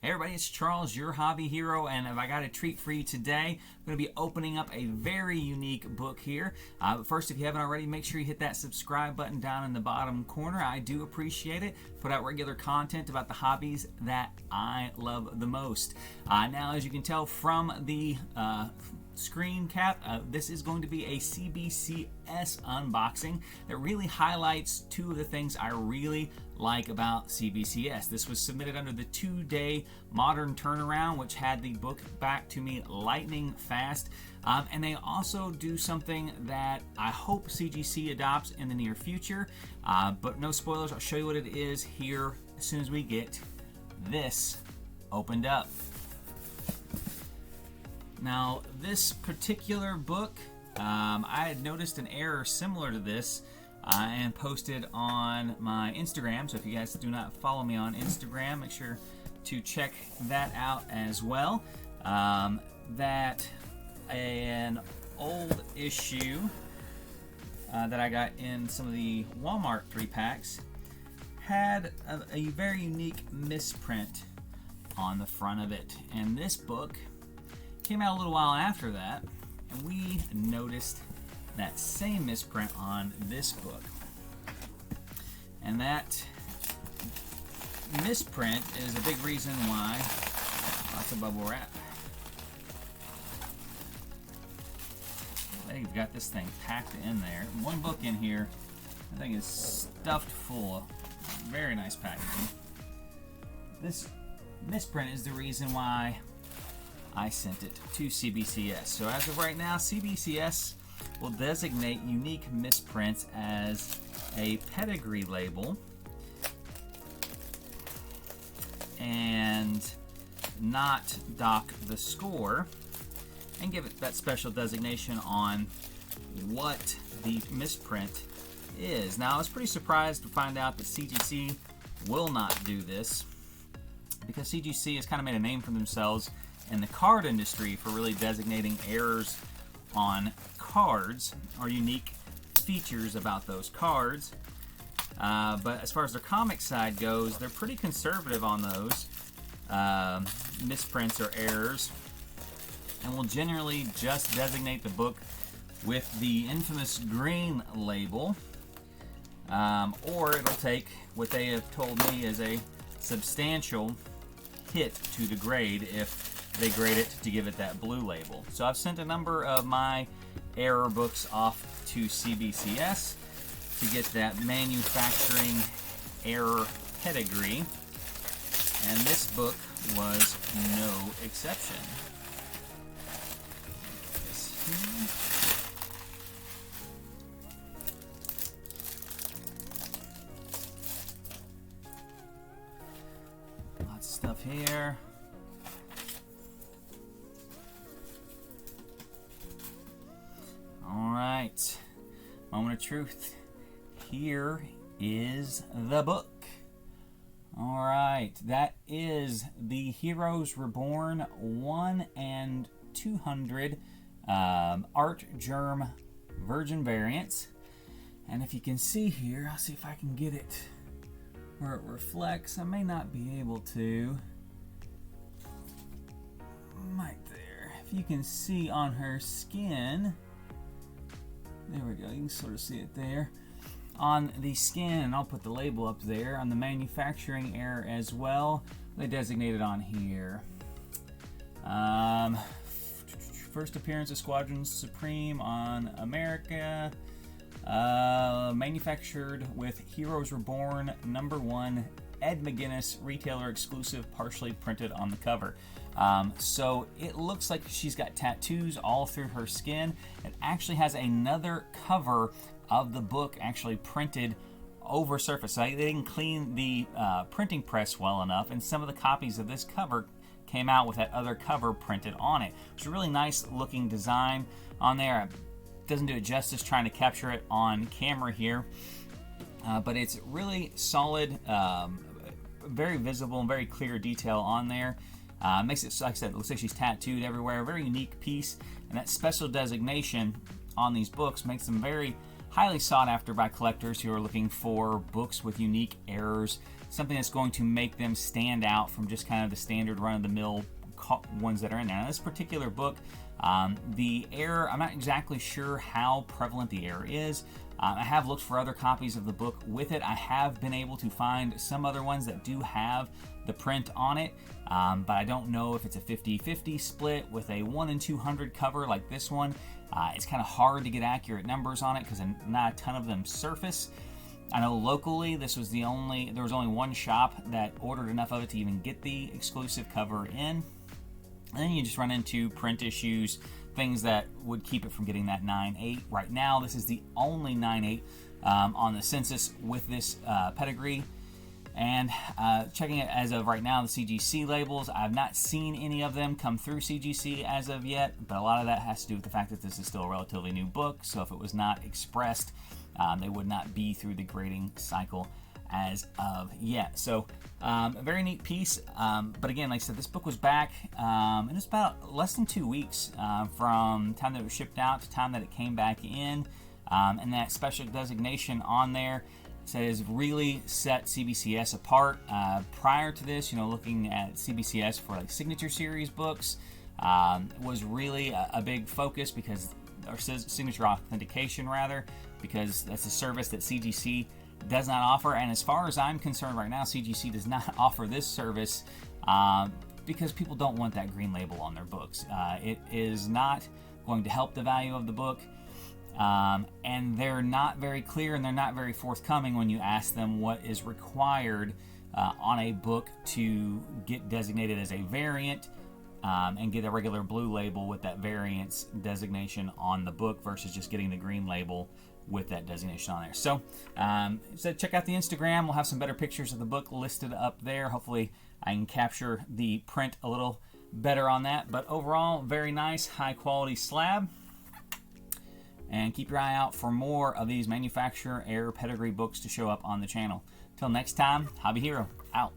Hey everybody, it's Charles, your hobby hero, and I got a treat for you today. I'm going to be opening up a very unique book here. But first, if you haven't already, make sure you hit that subscribe button down in the bottom corner. I do appreciate it. Put out regular content about the hobbies that I love the most. Now, as you can tell from the screen cap, this is going to be a CBCS unboxing that really highlights two of the things I really like about CBCS. This was submitted under the 2-day modern turnaround, which had the book back to me lightning fast. And they also do something that I hope CGC adopts in the near future, but no spoilers. I'll show you what it is here as soon as we get this opened up. Now, this particular book, I had noticed an error similar to this and posted on my Instagram. So if you guys do not follow me on Instagram, make sure to check that out as well. That an old issue that I got in some of the Walmart 3-packs had a very unique misprint on the front of it. And this book came out a little while after that, and we noticed that same misprint on this book. And that misprint is a big reason why, lots of bubble wrap, they've got this thing packed in there. One book in here, I think is stuffed full of very nice packaging. This misprint is the reason why I sent it to CBCS. So as of right now, CBCS will designate unique misprints as a pedigree label and not dock the score, and give it that special designation on what the misprint is. Now, I was pretty surprised to find out that CGC will not do this, because CGC has kind of made a name for themselves in the card industry for really designating errors on cards or unique features about those cards. But as far as their comic side goes, they're pretty conservative on those misprints or errors, and will generally just designate the book with the infamous green label, or it'll take what they have told me is a substantial hit to the grade if they grade it to give it that blue label. So I've sent a number of my error books off to CBCS to get that manufacturing error pedigree, and this book was no exception. Lots of stuff here. Alright, moment of truth. Here is the book. Alright, that is the Heroes Reborn 1 and 200 Art Germ Virgin variants. And if you can see here, I'll see if I can get it where it reflects. I may not be able to. Right there. If you can see on her skin, there we go, you can sort of see it there. On the skin, and I'll put the label up there, on the manufacturing error as well, they designated on here. First appearance of Squadron Supreme on America. Manufactured with Heroes Reborn #1 Ed McGuinness retailer exclusive, partially printed on the cover. So it looks like she's got tattoos all through her skin. It actually has another cover of the book actually printed over surface. So they didn't clean the printing press well enough, and some of the copies of this cover came out with that other cover printed on it. It's a really nice looking design on there. It doesn't do it justice trying to capture it on camera here, but it's really solid, very visible and very clear detail on there. Makes it, like I said, it looks like she's tattooed everywhere. A very unique piece, and that special designation on these books makes them very highly sought after by collectors who are looking for books with unique errors something that's going to make them stand out from just kind of the standard run-of-the-mill ones that are in there. Now, this particular book, the error, I'm not exactly sure how prevalent the error is. I have looked for other copies of the book with it. I have been able to find some other ones that do have the print on it, but I don't know if it's a 50-50 split with a 1 in 200 cover like this one. It's kind of hard to get accurate numbers on it because not a ton of them surface. I know locally there was only one shop that ordered enough of it to even get the exclusive cover in. And then you just run into print issues, things that would keep it from getting that 9.8. Right now, this is the only 9.8 on the Census with this pedigree. And checking it as of right now, the CGC labels, I've not seen any of them come through CGC as of yet, but a lot of that has to do with the fact that this is still a relatively new book, so if it was not expressed, they would not be through the grading cycle as of yet. So a very neat piece, but again, like I said, this book was back and it's about less than 2 weeks from time that it was shipped out to time that it came back in, and that special designation on there says really set CBCS apart. Prior to this, looking at CBCS for like signature series books was really a big focus because, or signature authentication rather, because that's a service that CGC does not offer. And as far as I'm concerned right now, CGC does not offer this service because people don't want that green label on their books. It is not going to help the value of the book. And they're not very clear and they're not very forthcoming when you ask them what is required on a book to get designated as a variant and get a regular blue label with that variant's designation on the book versus just getting the green label with that designation on there. So check out the Instagram. We'll have some better pictures of the book listed up there. Hopefully I can capture the print a little better on that. But overall, very nice, high quality slab. And keep your eye out for more of these manufacturer error pedigree books to show up on the channel. Till next time, Hobby Hero, out.